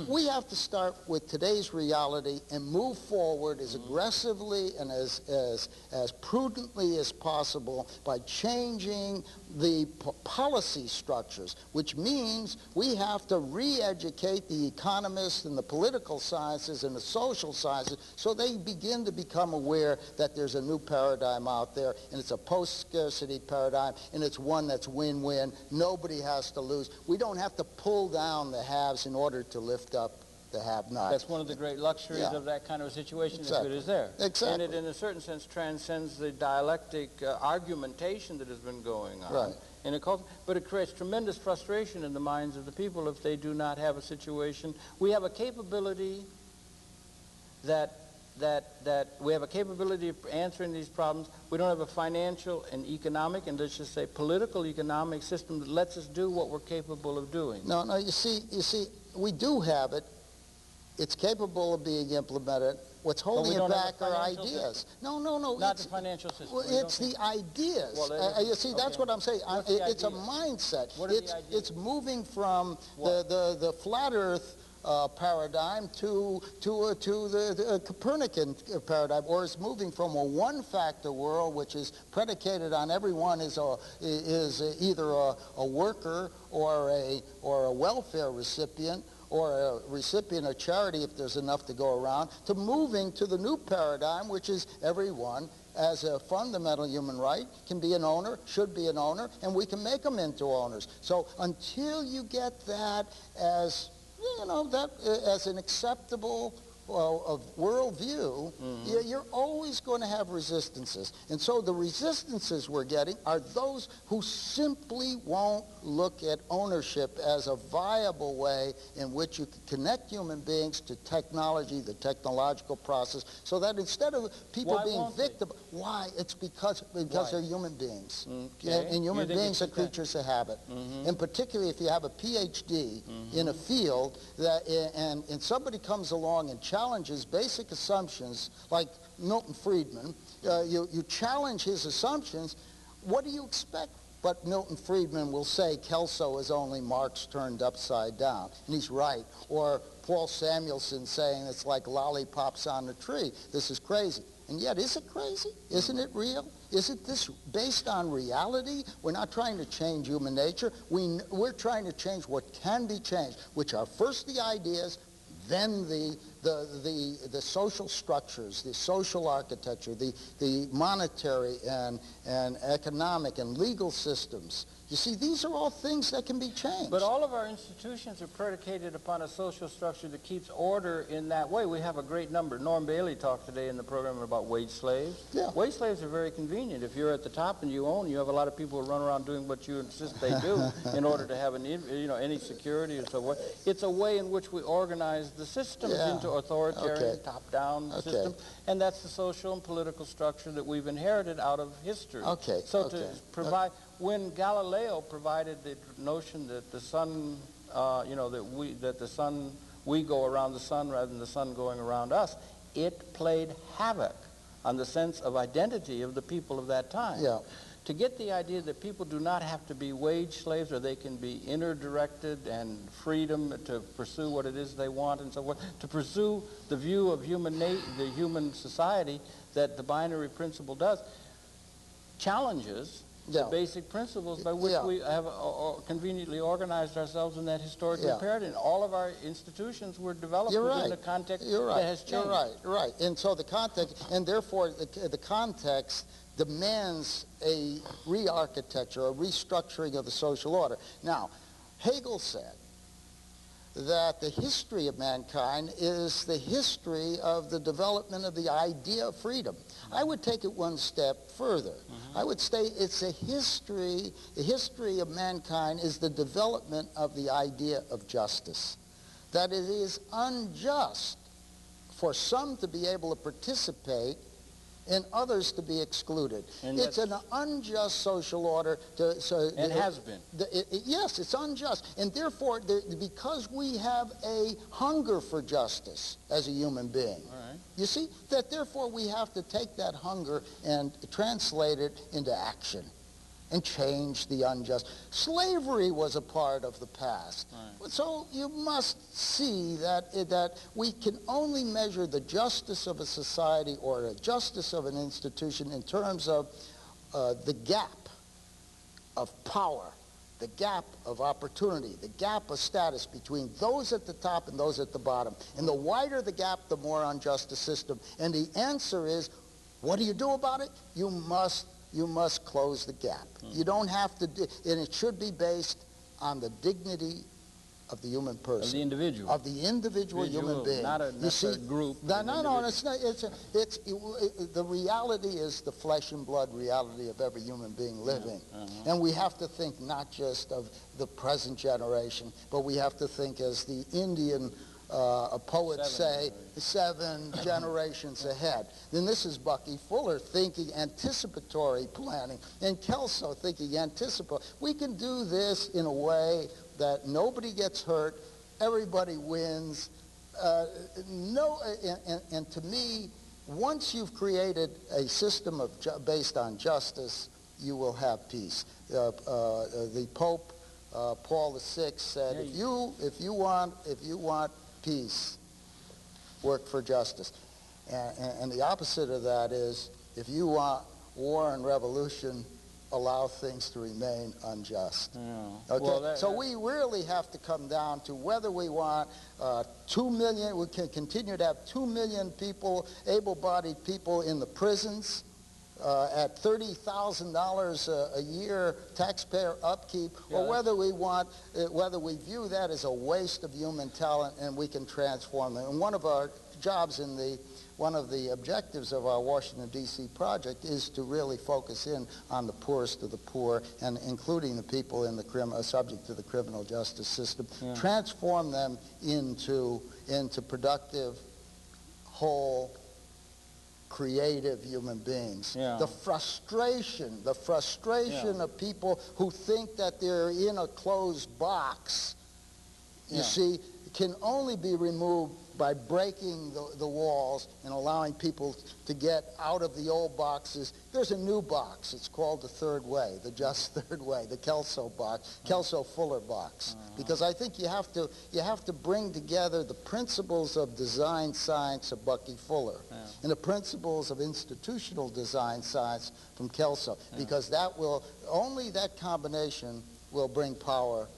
we have to start with today's reality and move forward as aggressively and as prudently as possible by changing the policy structures, which means we have to re-educate the economists and the political sciences and the social sciences so they begin to become aware that there's a new paradigm out there, and it's a post-scarcity paradigm, and it's one that's win-win. Nobody has to lose. We don't have to pull down the haves in order to lift up the have-nots. That's one of the great luxuries of that kind of a situation. Exactly. If it is there. Exactly. And it, in a certain sense, transcends the dialectic argumentation that has been going on. Right. In a culture, but it creates tremendous frustration in the minds of the people if they do not have a situation. We have a capability that we have a capability of answering these problems. We don't have a financial and economic, and let's just say political economic system that lets us do what we're capable of doing. No, you see, we do have it. It's capable of being implemented. What's holding it back are ideas. No. Not the financial system. Well, it's the ideas. Well, you see, that's what I'm saying. It's a mindset. It's moving from the flat Earth paradigm to the Copernican paradigm, or it's moving from a one-factor world, which is predicated on everyone is either a worker or a welfare recipient, or a recipient of charity if there's enough to go around, to moving to the new paradigm, which is everyone as a fundamental human right can be an owner, should be an owner, and we can make them into owners. So until you get that as, you know, as an acceptable worldview, you're always going to have resistances. And so the resistances we're getting are those who simply won't look at ownership as a viable way in which you can connect human beings to technology, the technological process, so that instead of people being victim, why? It's because they're human beings. Okay. And human beings are creatures of habit. And particularly if you have a PhD in a field that, and somebody comes along and challenges basic assumptions like Milton Friedman, you challenge his assumptions, what do you expect? But Milton Friedman will say Kelso is only Marx turned upside down, and he's right. Or Paul Samuelson saying it's like lollipops on the tree. This is crazy. And yet, is it crazy? Isn't it real? Isn't this based on reality? We're not trying to change human nature. We're trying to change what can be changed, which are first the ideas, then the social structures, the social architecture, the monetary and economic and legal systems. You see, these are all things that can be changed. But all of our institutions are predicated upon a social structure that keeps order in that way. We have a great number. Norm Bailey talked today in the program about wage slaves. Yeah. Wage slaves are very convenient. If you're at the top and you own, you have a lot of people who run around doing what you insist they do in order to have any security or so forth. It's a way in which we organize the systems into authoritarian, top-down systems, and that's the social and political structure that we've inherited out of history. So to provide, when Galileo provided the notion that the sun, we go around the sun rather than the sun going around us, it played havoc on the sense of identity of the people of that time. To get the idea that people do not have to be wage slaves, or they can be inner-directed and freedom to pursue what it is they want and so forth, to pursue the view of the human society that the binary principle does, challenges the basic principles by which we have conveniently organized ourselves in that historical paradigm. All of our institutions were developed within the context that has changed. You're right. And so the context, and therefore the context demands a re-architecture, a restructuring of the social order. Now, Hegel said that the history of mankind is the history of the development of the idea of freedom. I would take it one step further. I would say it's the history of mankind is the development of the idea of justice. That it is unjust for some to be able to participate and others to be excluded. And it's an unjust social order. And has been. Yes, it's unjust. And therefore, because we have a hunger for justice as a human being, you see, that therefore we have to take that hunger and translate it into action and change the unjust. Slavery was a part of the past. So you must see that we can only measure the justice of a society or the justice of an institution in terms of the gap of power, the gap of opportunity, the gap of status between those at the top and those at the bottom. And the wider the gap, the more unjust the system. And the answer is, what do you do about it? You must close the gap. You don't have to and it should be based on the dignity of the human person. Of the individual. Of the individual human being. Not a group. No, it's not. The reality is the flesh and blood reality of every human being living. And we have to think not just of the present generation, but we have to think, as the Indian poets say, 7 generations ahead. Then this is Bucky Fuller thinking anticipatory planning, and Kelso thinking anticipatory. We can do this in a way that nobody gets hurt, everybody wins. And to me, once you've created a system based on justice, you will have peace. The Pope Paul VI said, if you want peace, work for justice. And the opposite of that is, if you want war and revolution, allow things to remain unjust. So we really have to come down to whether we want 2 million, we can continue to have 2 million people, able-bodied people in the prisons, at $30,000 a year taxpayer upkeep, or whether we view that as a waste of human talent and we can transform them. And one of our jobs one of the objectives of our Washington, D.C. project is to really focus in on the poorest of the poor, and including the people in the subject to the criminal justice system, transform them into productive, whole, creative human beings. The frustration of people who think that they're in a closed box, you see, can only be removed by breaking the walls and allowing people to get out of the old boxes, there's a new box. It's called the third way, the just third way, the Kelso box, Kelso-Fuller box. Because I think you have to bring together the principles of design science of Bucky Fuller and the principles of institutional design science from Kelso, because only that combination will bring power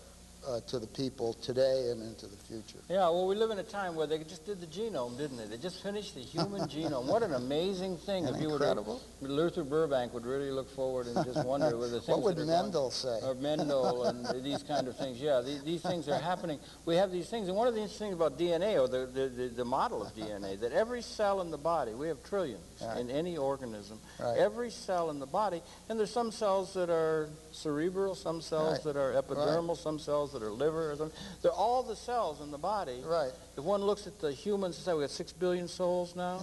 to the people today and into the future. Yeah, well, we live in a time where they just did the genome, didn't they? They just finished the human genome. What an amazing thing. And if you incredible. Luther Burbank would really look forward and just wonder whether things what would Mendel say? Or Mendel and these kind of things. Yeah, these things are happening. We have these things, and one of the interesting things about DNA, or the model of DNA, that every cell in the body, we have trillions in any organism, every cell in the body, and there's some cells that are cerebral, some cells that are epidermal, some cells that are liver, or something. They're all the cells in the body. Right. If one looks at the human society, we have 6 billion souls now,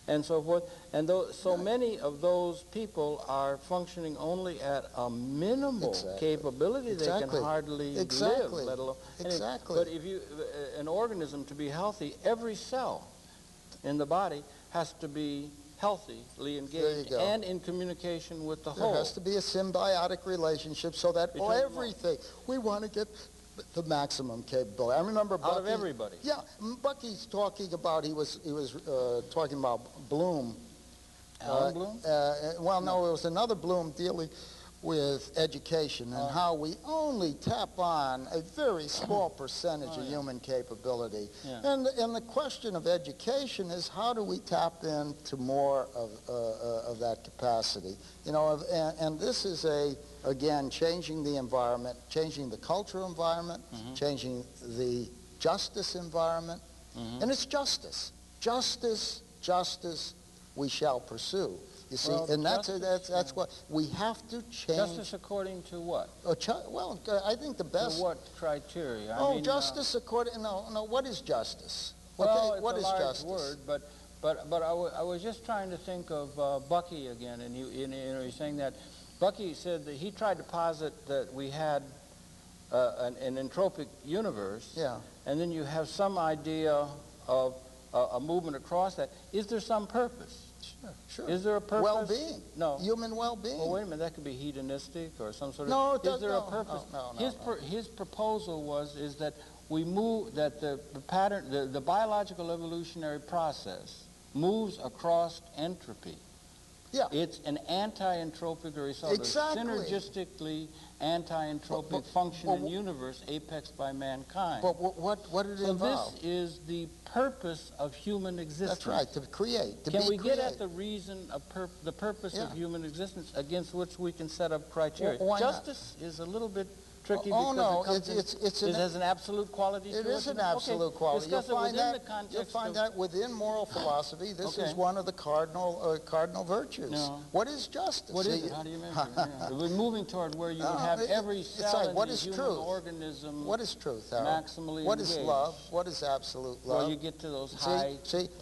and so forth. And so many of those people are functioning only at a minimal capability. They can hardly live, let alone. But if an organism to be healthy, every cell in the body has to be healthily engaged and in communication with the whole. There has to be a symbiotic relationship so that everything, we want to get the maximum capability. I remember Bucky, out of everybody. Yeah, Bucky's talking about, he was talking about Bloom. Alan Bloom? Well, no, it was another Bloom dealing with education and how we only tap on a very small percentage of human capability. And the question of education is, how do we tap into more of that capacity? You know, and this is again, changing the environment, changing the cultural environment, changing the justice environment. And it's justice. Justice we shall pursue. You see, and that's what we have to change. Justice according to what? Well, I think the best. To what criteria? I mean, justice according. No. What is justice? Well, what is justice? Word, but I was just trying to think of Bucky again, and he's saying that Bucky said that he tried to posit that we had an entropic universe, and then you have some idea of a movement across that. Is there some purpose? Sure. Is there a purpose? Well-being. No. Human well-being. Well, wait a minute. That could be hedonistic or some sort of. No, it does. Is there a purpose? No. His proposal is that we move, that the pattern, the biological evolutionary process moves across entropy. Yeah. It's an anti-entropic, or synergistically anti-entropic functioning universe apexed by mankind. But what did it involve? So this is the purpose of human existence. That's right, to create, Can we get at the reason of the purpose of human existence against which we can set up criteria? Why Justice is a little bit tricky because it has an absolute quality to it. It is an absolute quality. You'll find that within moral philosophy, this is one of the cardinal virtues. No. What is justice? What is it? How do you measure it? We're moving toward where you would have every cell in the human organism. What is truth, Harold? Maximally What engaged. Is love? What is absolute love? Well, you get to those high.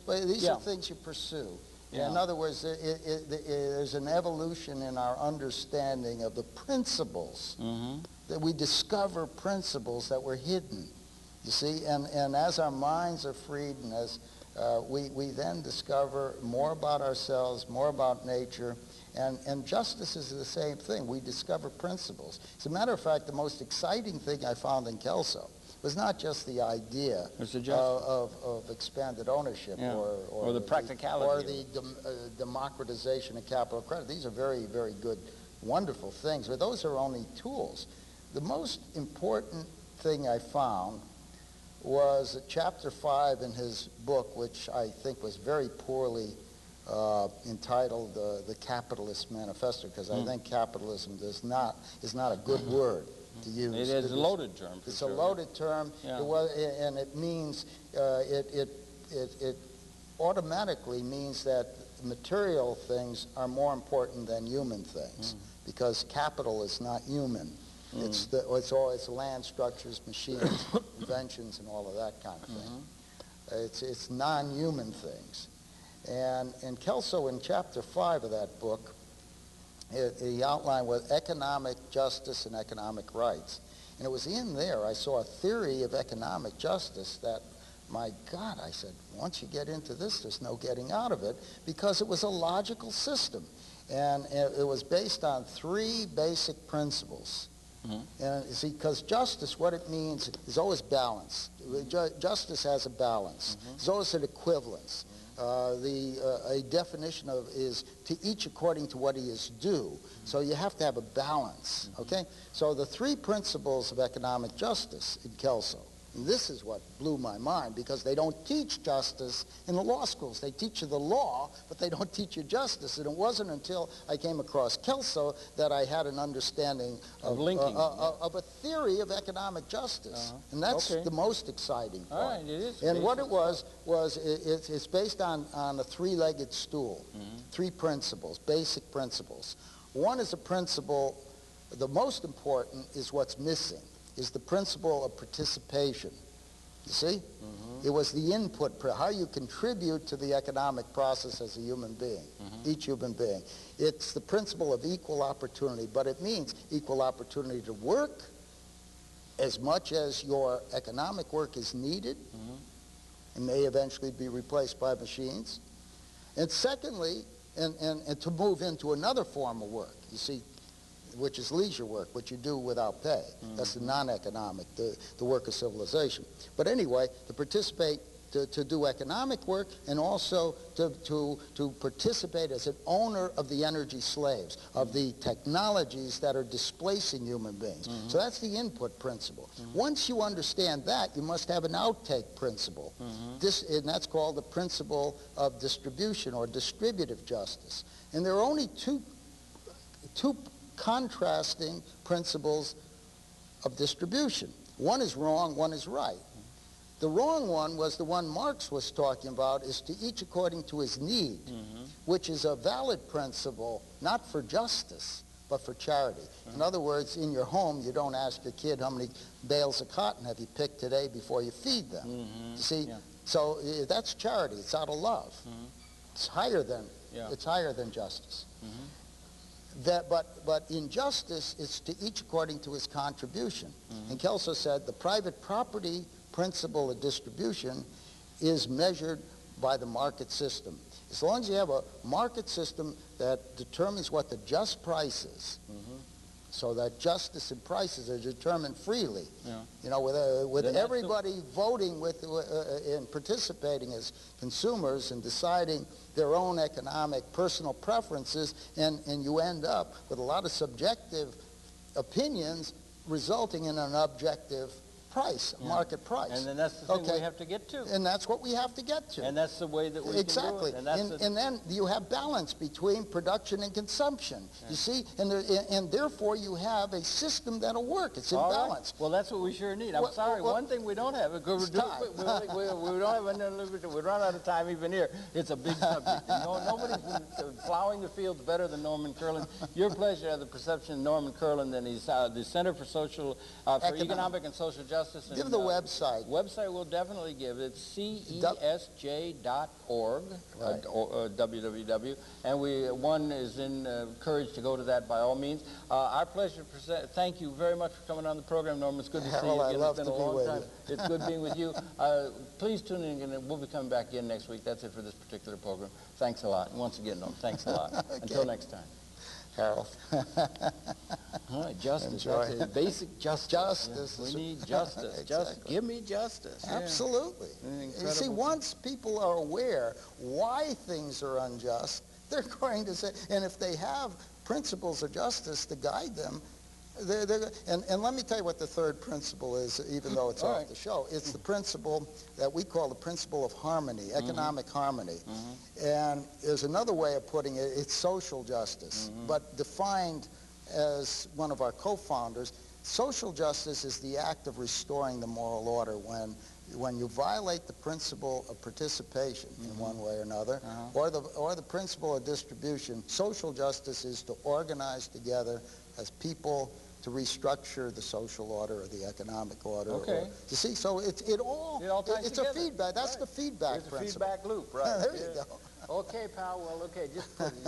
But these are things you pursue. In other words, there's an evolution in our understanding of the principles. That we discover principles that were hidden, you see, and as our minds are freed, and as we then discover more about ourselves, more about nature, and justice is the same thing. We discover principles. As a matter of fact, the most exciting thing I found in Kelso was not just the idea of expanded ownership or the practicality or the democratization of capital credit. These are very, very good, wonderful things, but those are only tools. The most important thing I found was Chapter 5 in his book, which I think was very poorly entitled The Capitalist Manifesto, because I think capitalism is not a good word to use. It is a loaded term. It's a loaded term, and it means, it automatically means that material things are more important than human things, because capital is not human. It's land structures, machines, inventions, and all of that kind of thing. It's non-human things. And Kelso, in Chapter 5 of that book, he outlined with economic justice and economic rights. And it was in there I saw a theory of economic justice that My God, I said, once you get into this, there's no getting out of it, because it was a logical system. And it was based on 3 basic principles. And you see, because justice, what it means is always balance. Justice has a balance. There's always an equivalence. A definition of is to each according to what he is due. So you have to have a balance, okay? So the 3 principles of economic justice in Kelso, and this is what blew my mind, because they don't teach justice in the law schools. They teach you the law, but they don't teach you justice. And it wasn't until I came across Kelso that I had an understanding of linking, of a theory of economic justice. And that's the most exciting part. All right, it is. And what it was it's based on a 3-legged stool, 3 principles, basic principles. One is a principle, the most important is what's missing, is the principle of participation. You see? It was the input, how you contribute to the economic process as a human being, each human being. It's the principle of equal opportunity, but it means equal opportunity to work as much as your economic work is needed and may eventually be replaced by machines. And secondly, and to move into another form of work, you see, which is leisure work, which you do without pay. That's the non-economic, the work of civilization. But anyway, to participate, to do economic work, and also to participate as an owner of the energy slaves, of the technologies that are displacing human beings. So that's the input principle. Once you understand that, you must have an outtake principle. And that's called the principle of distribution or distributive justice. And there are only two contrasting principles of distribution. One is wrong, one is right. The wrong one was the one Marx was talking about, is to each according to his need, which is a valid principle, not for justice, but for charity. In other words, in your home, you don't ask your kid how many bales of cotton have you picked today before you feed them. You see? So that's charity. It's out of love. It's higher than justice. But in justice, it's to each according to his contribution. And Kelso said the private property principle of distribution is measured by the market system. As long as you have a market system that determines what the just price is, so that justice and prices are determined freely, you know, with everybody voting and participating as consumers and deciding their own economic personal preferences, and you end up with a lot of subjective opinions resulting in an objective price, market price. And then that's the thing we have to get to. And that's what we have to get to. And that's the way that we can do it. And then you have balance between production and consumption. You see, and therefore you have a system that'll work. It's in balance. Well, that's what we sure need. I'm sorry, one thing we don't have, we don't have we run out of time even here. It's a big subject. Nobody's been plowing the fields better than Noramn Kurland. Your pleasure to have the perception of Noramn Kurland, and he's the Center for Economic and Social Justice. Give the website. Website we'll definitely give. It's cesj.org, www. And one is encouraged to go to that by all means. Our pleasure to present. Thank you very much for coming on the program, Noramn. It's good to see you again. It's been a long time. It's good being with you. Please tune in again. We'll be coming back again next week. That's it for this particular program. Thanks a lot. And once again, Noramn, thanks a lot. Okay. Until next time. Harold. All right, justice. That's it. Basic justice. Justice. We need justice. Just give me justice. Absolutely. You see, once people are aware why things are unjust, they're going to say, and if they have principles of justice to guide them, and let me tell you what the third principle is, even though it's off the show. It's the principle that we call the principle of harmony, economic harmony. And there's another way of putting it, it's social justice, but defined as one of our co-founders. Social justice is the act of restoring the moral order when you violate the principle of participation in one way or another, or the principle of distribution. Social justice is to organize together as people to restructure the social order or the economic order. Okay. You see, so it's a feedback. That's the feedback principle. It's a feedback loop, right? There you go. Okay, pal. Well, okay, just put